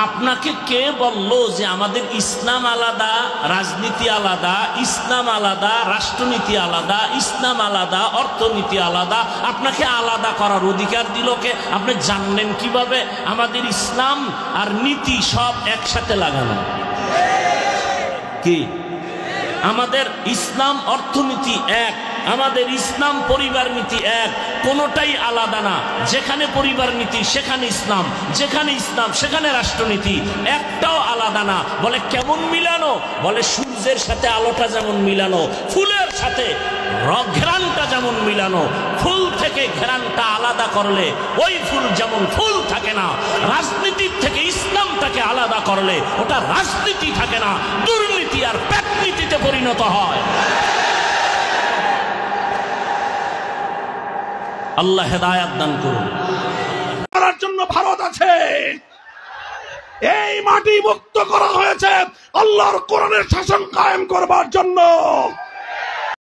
আপনাকে কে বলল যে আমাদের ইসলাম আলাদা, রাজনীতি আলাদা, ইসলাম আলাদা, রাষ্ট্রনীতি আলাদা, ইসলাম আলাদা, অর্থনীতি আলাদা? আপনাকে আলাদা করার অধিকার দিল কে? আপনি জানলেন কিভাবে? আমাদের ইসলাম আর নীতি সব একসাথে লাগানো। কি আমাদের ইসলাম অর্থনীতি এক, আমাদের ইসলাম পরিবার নীতি এক, কোনোটাই আলাদা না। যেখানে পরিবার নীতি সেখানে ইসলাম, যেখানে ইসলাম সেখানে রাষ্ট্রনীতি, একটাও আলাদা না। বলে কেমন মিলানো? বলে সূর্যের সাথে আলোটা যেমন মিলানো, ফুলের সাথে ঘ্রাণটা যেমন মিলানো। ফুল থেকে ঘ্রাণটা আলাদা করলে ওই ফুল যেমন ফুল থাকে না, রাজনীতির থেকে ইসলামটাকে আলাদা করলে ওটা রাজনীতি থাকে না, দুর্নীতি আর প্যাটনীতিতে পরিণত হয়। আল্লাহ হেদায়াত দান করুন। করার জন্য ভারত আছে, এই মাটি মুক্ত করা হয়েছে আল্লাহর কোরআনের শাসন কায়েম করবার জন্য।